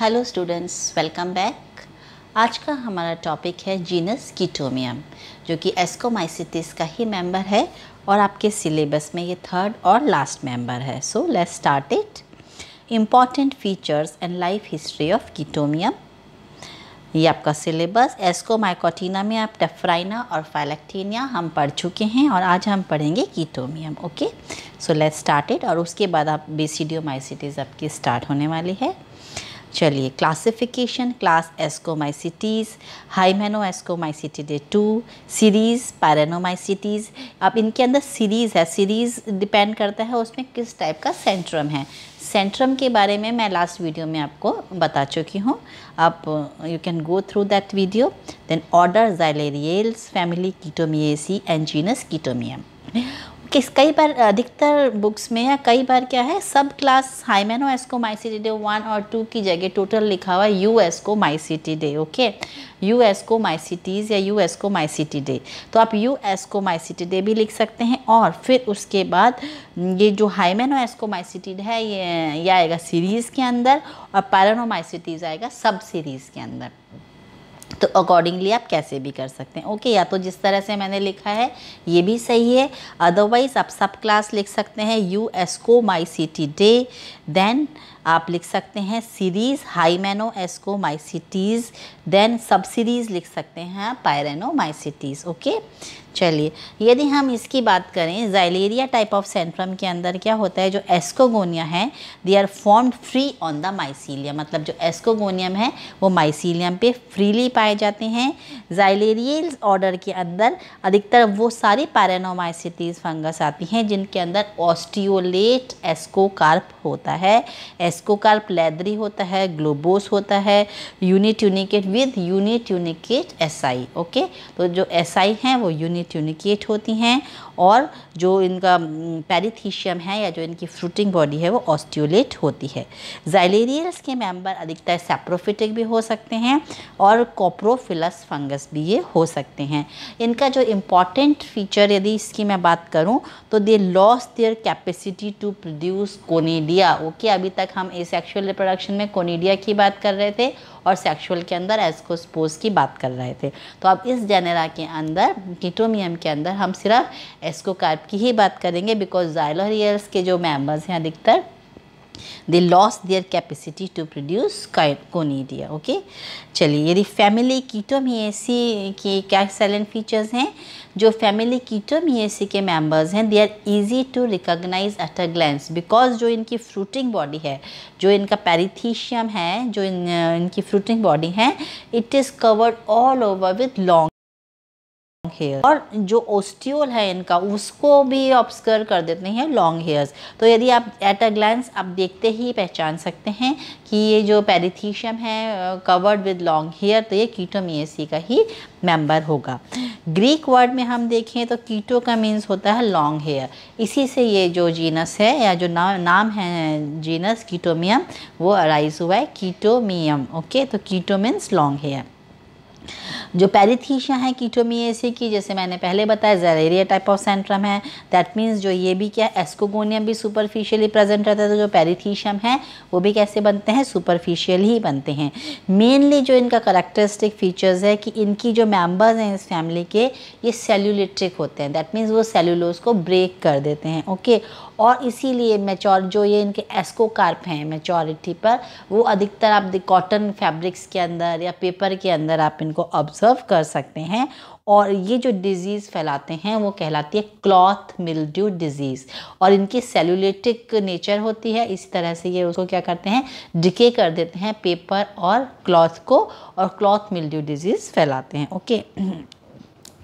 Hello students, welcome back. आज का हमारा टॉपिक है जीनस कीटोमियम, जो कि एस्कोमाइसिटिस का ही मेंबर है और आपके सिलेबस में ये थर्ड और लास्ट मेंबर है। So let's start it. Important features and life history of Chaetomium. ये आपका सिलेबस। एस्कोमाइकोटिना में आप टेफ्राइना और फाइलेक्टिनिया हम पढ़ चुके हैं और आज हम पढ़ेंगे Chaetomium. Okay, so let's start it. और उसके बाद आप बेसिडियोमाइसिटिस आपकी स्टार्ट होने वाली है। चलिए, क्लासिफिकेशन, क्लास एस्कोमाइसिटीज़, हाइमेनोएस्कोमाइसिटिडे 2, सीरीज़ पैरानोमाइसिटीज़। अब इनके अंदर सीरीज़ है, सीरीज़ डिपेंड करता है उसमें किस टाइप का सेंट्रम है। सेंट्रम के बारे में मैं लास्ट वीडियो में आपको बता चुकी हूँ, आप you can go through that video. Then order Xylariales, family Chaetomiaceae and genus Chaetomium. कई बार अधिकतर बुक्स में या कई बार क्या है, सब क्लास हाइमेनोएस्कोमाइसिटिडे 1 और 2 की जगह टोटल लिखा हुआ है यूएस्कोमाइसिटिडे। ओके, यूएस्कोमाइसिटीज़ या यूएस्कोमाइसिटिडे, तो आप यूएस्कोमाइसिटिडे भी लिख सकते हैं। और फिर उसके बाद ये जो हाइमेनोएस्कोमाइसिटिड है ये आएगा सीरीज़ के अंदर और पैरानोमाइसिटीज़ आएगा सब सीरीज़ के अंदर। तो अकॉर्डिंगली आप कैसे भी कर सकते हैं। ओके, या तो जिस तरह से मैंने लिखा है ये भी सही है, अदरवाइज आप सब क्लास लिख सकते हैं यूएस्कोमाइसिटिडे। देन आप लिख सकते हैं सीरीज़ हाइमेनोएस्कोमाइसिटीज़, देन सब सीरीज़ लिख सकते हैं पायरेनोमाइसिटीज़। ओके, चलिए, यदि हम इसकी बात करें ज़ाइलेरिया टाइप ऑफ सेंट्रम के अंदर क्या होता है, जो एस्कोगोनिया है they are formed free on the mycelium, मतलब जो एस्कोगोनियम है वो माइसीलियम पे फ्रीली पाए जाते हैं। ज़ाइलेरियल्स ऑर्डर के अंदर अधिकतर वो सारी पैरानोमाइसिटीज़ फंगस आती हैं जिनके अंदर ऑस्टियोलेट एस्कोकार्प होता है। एस्कोकार्प लेदरी होता है, ग्लोबोस होता है, यूनिट्यूनिकेट विद यूनिट्यूनिकेट एसआई। ओके, तो जो एसआई हैं वो यूनिट्यूनिकेट होती हैं और जो इनका पेरिथीशियम है या जो इनकी फ्रूटिंग बॉडी है वो ऑस्टियोलेट होती है। ज़ाइलेरियल्स के मेंबर अधिकतर सैप्रोफिटिक भी हो सकते हैं और कोप्रोफिलस फंगस भी ये हो सकते हैं। इनका जो इम्पॉर्टेंट फीचर यदि इसकी मैं बात करूं तो they loss their capacity to produce conidia. Okay, अभी तक हम एसेक्सुअल रिप्रोडक्शन में कोनिडिया की बात कर रहे थे और सेक्सुअल के अंदर एस्कोस्पोर्स की बात कर रहे थे। तो अब इस जेनेरा के अंदर कीटोमियम के अंदर हम सिर्फ एस्कोकार्प की ही बात करेंगे, बिकॉज ज़ाइलेरियल्स के जो मेंबर्स हैं अधिकतर they lost their capacity to produce conidia। Okay, चलिए, यदि फैमिली कीटोमिएसी के क्या साइलेंट फीचर्स हैं, जो फैमिली कीटोमिएसी के मेंबर्स हैं they are easy to recognise at a glance, because जो इनकी फ्रूटिंग बॉडी है, जो इनका पेरिथीशियम है, जो इनकी फ्रूटिंग बॉडी है, it is covered all over with long hair, और जो ओस्टियोल है इनका उसको भी ऑब्स्कर कर देते हैं लॉन्ग हेयर्स। तो यदि आप एट अ ग्लैंस आप देखते ही पहचान सकते हैं कि ये जो पेरिथीशियम है कवर्ड विद लॉन्ग हेयर, तो ये कीटोमिएसी का ही मेंबर होगा। ग्रीक वर्ड में हम देखें तो कीटो का मीन्स होता है लॉन्ग हेयर, इसी से ये जो जीनस है या जो नाम है जीनस कीटोमियम वो अराइज हुआ है कीटोमियम। ओके, तो कीटो मीन्स लॉन्ग हेयर। जो पेरिथीशिया है कीटोमिएसी की, जैसे मैंने पहले बताया ज़ाइलेरिया टाइप ऑफ सेंट्रम है, दैट मीन्स जो ये भी क्या एस्कोगोनियम भी सुपरफिशियली प्रेजेंट रहता है, तो जो पेरिथीशियम है वो भी कैसे बनते हैं, सुपरफिशियल ही बनते हैं। मेनली जो इनका करेक्टरिस्टिक फीचर्स है कि इनकी जो मेंबर्स हैं इस फैमिली के ये सेल्यूलिटिक होते हैं, दैट मीन्स वो सेलुलोज को ब्रेक कर देते हैं। ओके, और इसीलिए मैच्योर जो ये इनके एस्कोकार्प हैं मैच्योरिटी पर, वो अधिकतर आप कॉटन फैब्रिक्स के अंदर या पेपर के अंदर आप इनको ऑब्जर्व कर सकते हैं। और ये जो डिजीज़ फैलाते हैं वो कहलाती है क्लॉथ मिल्ड्यू डिजीज़, और इनकी सेलुलेटिक नेचर होती है, इस तरह से ये उसको क्या करते हैं, डिके कर देते हैं पेपर और क्लॉथ को, और क्लॉथ मिल्ड्यू डिजीज़ फैलाते हैं। ओके,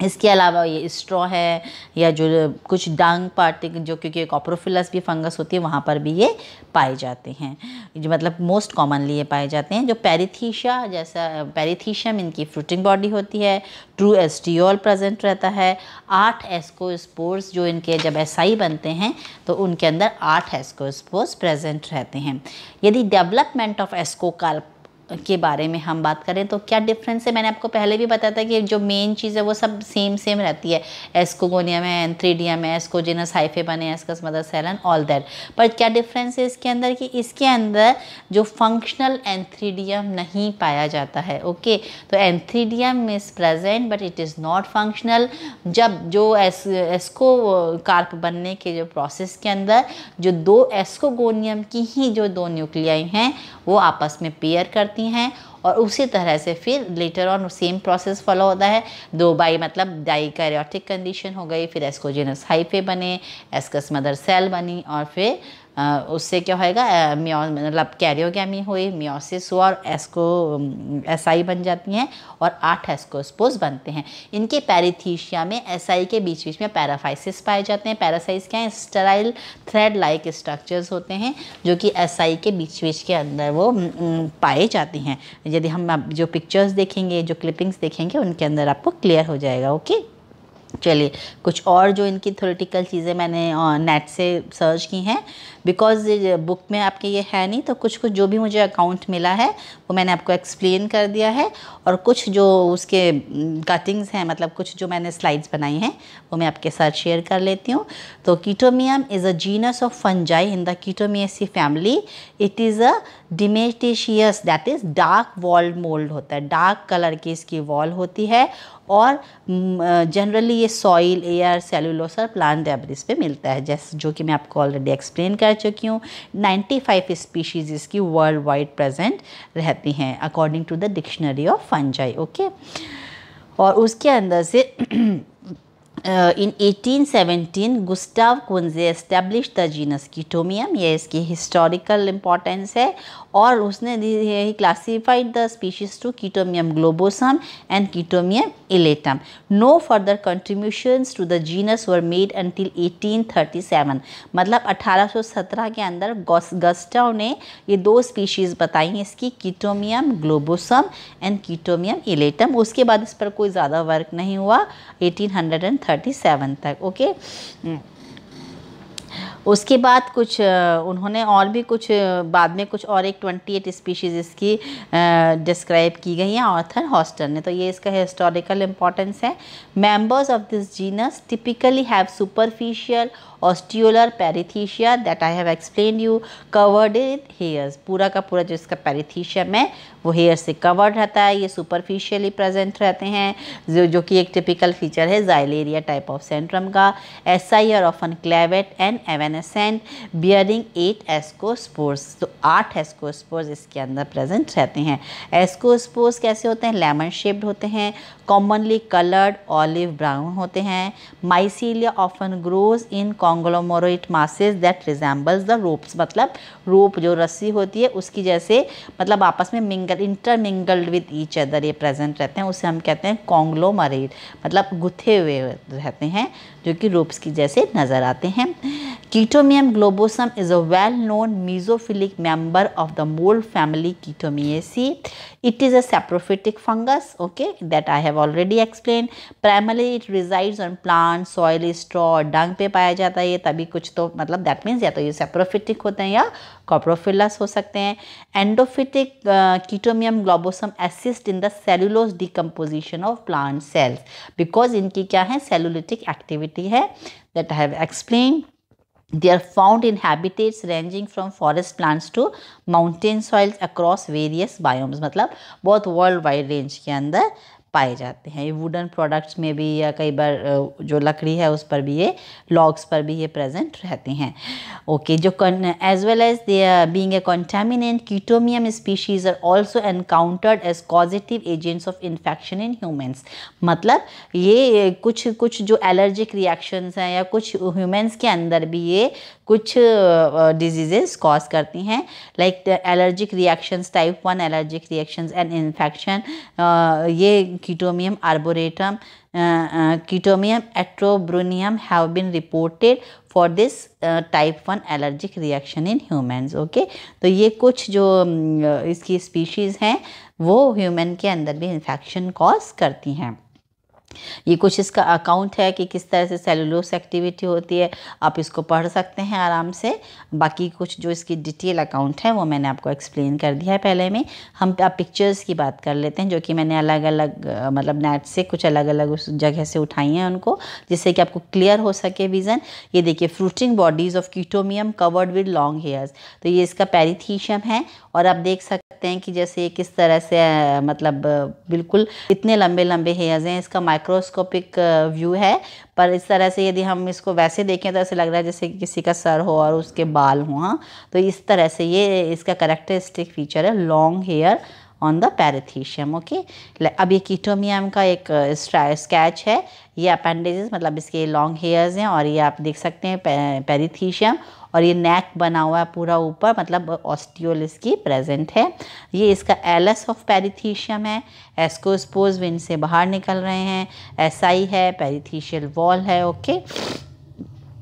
इसके अलावा ये स्ट्रॉ है या जो कुछ डांग पार्टिक जो, क्योंकि कॉप्रोफिलस भी फंगस होती है वहाँ पर भी ये पाए जाते हैं, जो मतलब मोस्ट कॉमनली ये पाए जाते हैं। जो पेरिथीशिया जैसा पेरिथीशियम इनकी फ्रूटिंग बॉडी होती है, ट्रू एस्टियोल प्रेजेंट रहता है, 8 एस्कोस्पोर्स जो इनके जब एसआई बनते हैं तो उनके अंदर 8 एस्कोस्पोर्स प्रेजेंट रहते हैं। यदि डेवलपमेंट ऑफ एस्कोकार्प के बारे में हम बात करें तो क्या डिफरेंस है, मैंने आपको पहले भी बताया था कि जो मेन चीज़ है वो सब सेम रहती है। एस्कोगोनियम है, एंथ्रीडियम है, एस्कोजिनस हाइफेबन है, ascus mother Selan, all that. पर क्या डिफरेंस है इसके अंदर कि इसके अंदर जो फंक्शनल एंथ्रीडियम नहीं पाया जाता है। ओके, तो antheridium is present but it is not functional. जब जो एस्को कार्प बनने के जो प्रोसेस के अंदर जो दो एस्कोगोनियम की ही जो दो न्यूक्लियाई हैं वो आपस में पेयर करती हैं, और उसी तरह से फिर later on same process follow होता है। दो बाई मतलब डाइकैरियोटिक कंडीशन हो गई, फिर एस्कोजिनस हाइफे बने, एस्कस मदर सेल बनी, और फिर उससे क्या होएगा, मतलब कैरियोगैमी हुई, मियोसिस हुआ, और एसआई बन जाती हैं, और 8 एस्कोस्पोर्स बनते हैं। इनके पैरिथीशिया में एसआई के बीच बीच में पैराफाइसिस पाए जाते हैं। पैरासाइस क्या है, स्टेराइल थ्रेड लाइक स्ट्रक्चर्स होते हैं जो कि एसआई के बीच बीच के अंदर वो पाए जाते हैं। यदि हम जो पिक्चर्स देखेंगे, जो क्लिपिंग्स देखेंगे, उनके अंदर आपको क्लियर हो जाएगा। ओके, चलिए कुछ और जो इनकी थ्योरेटिकल चीज़ें मैंने नेट से सर्च की हैं, बिकॉज बुक में आपके ये है नहीं, तो कुछ जो भी मुझे अकाउंट मिला है वो मैंने आपको एक्सप्लेन कर दिया है, और कुछ जो उसके कटिंग्स हैं, मतलब कुछ जो मैंने स्लाइड्स बनाई हैं वो मैं आपके साथ शेयर कर लेती हूँ। तो Chaetomium is a genus of fungi in the Chaetomiaceae family. It is a dematiaceous, that is dark walled mould होता है, डार्क कलर की इसकी वॉल होती है, और जनरली ये सॉइल, एयर, सेलुलोस और प्लांट डेब्रिस पे मिलता है, जैसे जो कि मैं आपको ऑलरेडी एक्सप्लेन कर चुकी हूँ। 95 स्पीशीज़ इसकी वर्ल्ड वाइड प्रेजेंट रहती हैं according to the dictionary of fungi. Okay, और उसके अंदर से in 1817 Gustav Kunze establish the genus Chaetomium, ये इसकी हिस्टोरिकल इम्पॉर्टेंस है, और उसने ही classified the species to Chaetomium globosum and Chaetomium elatum. No further contributions to the genus were made until 1837, मतलब 1817 के अंदर गुस्टाव ने ये दो स्पीशीज़ बताई इसकी, कीटोमियम ग्लोबोसम एंड कीटोमियम इलेटम। उसके बाद इस पर कोई ज़्यादा वर्क नहीं हुआ 1837 तक। ओके, उसके बाद कुछ उन्होंने और भी कुछ बाद में कुछ और एक 28 स्पीशीज़ इसकी डिस्क्राइब की गई हैं ऑथर हॉस्टन ने। तो ये इसका हिस्टोरिकल इम्पोर्टेंस है। Members of this genus typically have superficial ostiolar perithecia that I have explain you, covered with hairs. पूरा का पूरा जो इसका पैरिथीशियम है वो हेयर से कवर्ड रहता है। ये सुपरफिशियली प्रेजेंट रहते हैं, जो कि एक टिपिकल फीचर है ज़ाइलेरिया टाइप ऑफ सेंट्रम का। Asci are often clavate and evanescent bearing 8 ascospores. तो 8 एस्कोस्पोर्स इसके अंदर प्रेजेंट रहते हैं। एस्कोस्पोर्स कैसे होते हैं, लेमन शेप्ड होते हैं, कॉमनली कलर्ड ऑलिव ब्राउन होते हैं। Mycelia often grows in conglomerate masses that resembles the ropes, मतलब रोप जो रस्सी होती है उसकी जैसे, मतलब आपस में इंटरमिंगल्ड विद ईच अदर ये प्रेजेंट रहते हैं। उसे हम कहते हैं कॉन्ग्लोमरेट, मतलब गुथे हुए रहते हैं जो कि रोप्स की जैसे नज़र आते हैं। Chaetomium globosum is a well known mesophilic member of the mould family Chaetomiaceae. It is a saprophytic fungus, okay, that I have already explained. Primarily it resides on plants, soil, straw, dung पे पाया जाता है ये, तभी कुछ तो मतलब that means या तो ये saprophytic होते हैं या coprophilous हो सकते हैं. Endophytic Chaetomium globosum assist in the cellulose decomposition of plant cells because इनकी क्या है, cellulitic activity है that I have explained. They are found in habitats ranging from forest plants to mountain soils across various biomes, मतलब बहुत world wide range के अंदर पाए जाते हैं। ये वुडन प्रोडक्ट्स में भी या कई बार जो लकड़ी है उस पर भी, ये लॉग्स पर भी ये प्रेजेंट रहते हैं। ओके, जो as well as they being a contaminant, Chaetomium species are also encountered as causative agents of infection in humans, मतलब ये कुछ जो एलर्जिक रिएक्शंस हैं या कुछ ह्यूमंस के अंदर भी ये कुछ डिजीजेस कॉज करती हैं, like allergic reactions, type 1 allergic reactions and infection. ये Chaetomium arboretum, Chaetomium atrobrunneum have been reported for this type 1 allergic reaction in humans. Okay, तो ये कुछ जो इसकी स्पीशीज़ हैं वो ह्यूमन के अंदर भी इन्फेक्शन कॉज करती हैं। ये कुछ इसका अकाउंट है कि किस तरह से सेलुलोस एक्टिविटी होती है, आप इसको पढ़ सकते हैं आराम से। बाकी कुछ जो इसकी डिटेल अकाउंट है वो मैंने आपको एक्सप्लेन कर दिया है पहले में। हम आप पिक्चर्स की बात कर लेते हैं जो कि मैंने अलग अलग मतलब नेट से कुछ अलग अलग उस जगह से उठाई हैं उनको, जिससे कि आपको क्लियर हो सके विज़न। ये देखिए, fruiting bodies of Chaetomium covered with long hairs, तो ये इसका पेरिथीशियम है। और आप देख सकते हैं कि जैसे ये किस तरह से मतलब बिल्कुल इतने लंबे लंबे हेयर्स हैं। इसका माइक्रोस्कोपिक व्यू है, पर इस तरह से यदि हम इसको वैसे देखें तो ऐसे लग रहा है जैसे कि किसी का सर हो और उसके बाल हों। हाँ, तो इस तरह से ये इसका कैरेक्टरिस्टिक फीचर है, long hair on the perithecium. Okay, अब ये कीटोमियम का एक स्केच है। ये अपेंडेजेस मतलब इसके लॉन्ग हेयर्स हैं, और ये आप देख सकते हैं पेरिथीशियम, और ये नेक बना हुआ है पूरा ऊपर, मतलब ऑस्टियोल इसकी प्रेजेंट है। ये इसका एलस ऑफ पेरिथीशियम है, एस्कोस्पोज विंड से बाहर निकल रहे हैं, एसआई है, पेरिथीशियल वॉल है। ओके,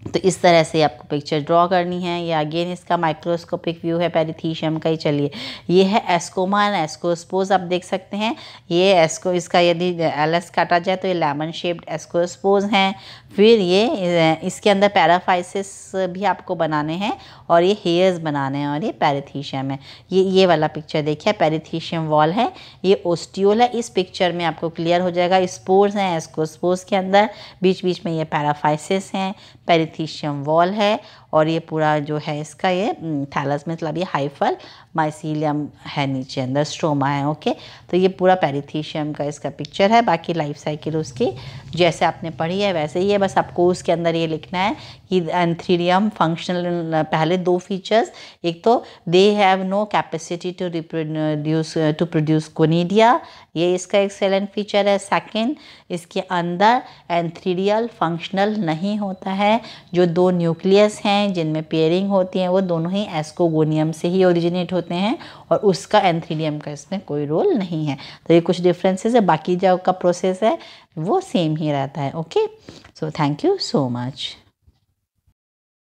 तो इस तरह से आपको पिक्चर ड्रॉ करनी है। ये अगेन इसका माइक्रोस्कोपिक व्यू है पेरिथीशियम का ही। चलिए, ये है एस्कोमा एंड एस्कोस्पोज, आप देख सकते हैं। ये एस्को इसका यदि एलएस काटा जाए तो ये लेमन शेप्ड एस्कोस्पोज हैं। फिर ये इसके अंदर पैराफाइसिस भी आपको बनाने हैं और ये हेयर्स बनाने हैं, और ये पेरिथीशियम है। ये वाला पिक्चर देखिए, पेरिथीशियम वॉल है, ये ओस्टियोल है। इस पिक्चर में आपको क्लियर हो जाएगा, स्पोर्स हैं एस्कोस्पोज के अंदर, बीच बीच में ये पैराफाइसिस हैं, पेरिथीशियम वॉल है, और ये पूरा जो है इसका ये थैलस मतलब ये हाइफल माइसीलियम है, नीचे अंदर स्ट्रोमा है। ओके, तो ये पूरा पेरिथीशियम का इसका पिक्चर है। बाकी लाइफ साइकिल उसकी जैसे आपने पढ़ी है वैसे ही है, बस आपको उसके अंदर ये लिखना है कि एंथीरियम फंक्शनल, पहले दो फीचर्स, एक तो they have no capacity to produce conidia, ये इसका एक्सेलेंट फीचर है। सेकंड, इसके अंदर एंथीरियल फंक्शनल नहीं होता है, जो दो न्यूक्लियस हैं जिनमें पेयरिंग होती है वो दोनों ही एस्कोगोनियम से ही ओरिजिनेट होते हैं, और उसका एंथीरियम का इसमें कोई रोल नहीं है। तो ये कुछ डिफरेंसेस है, बाकी जो का प्रोसेस है वो सेम ही रहता है। Okay, so thank you so much.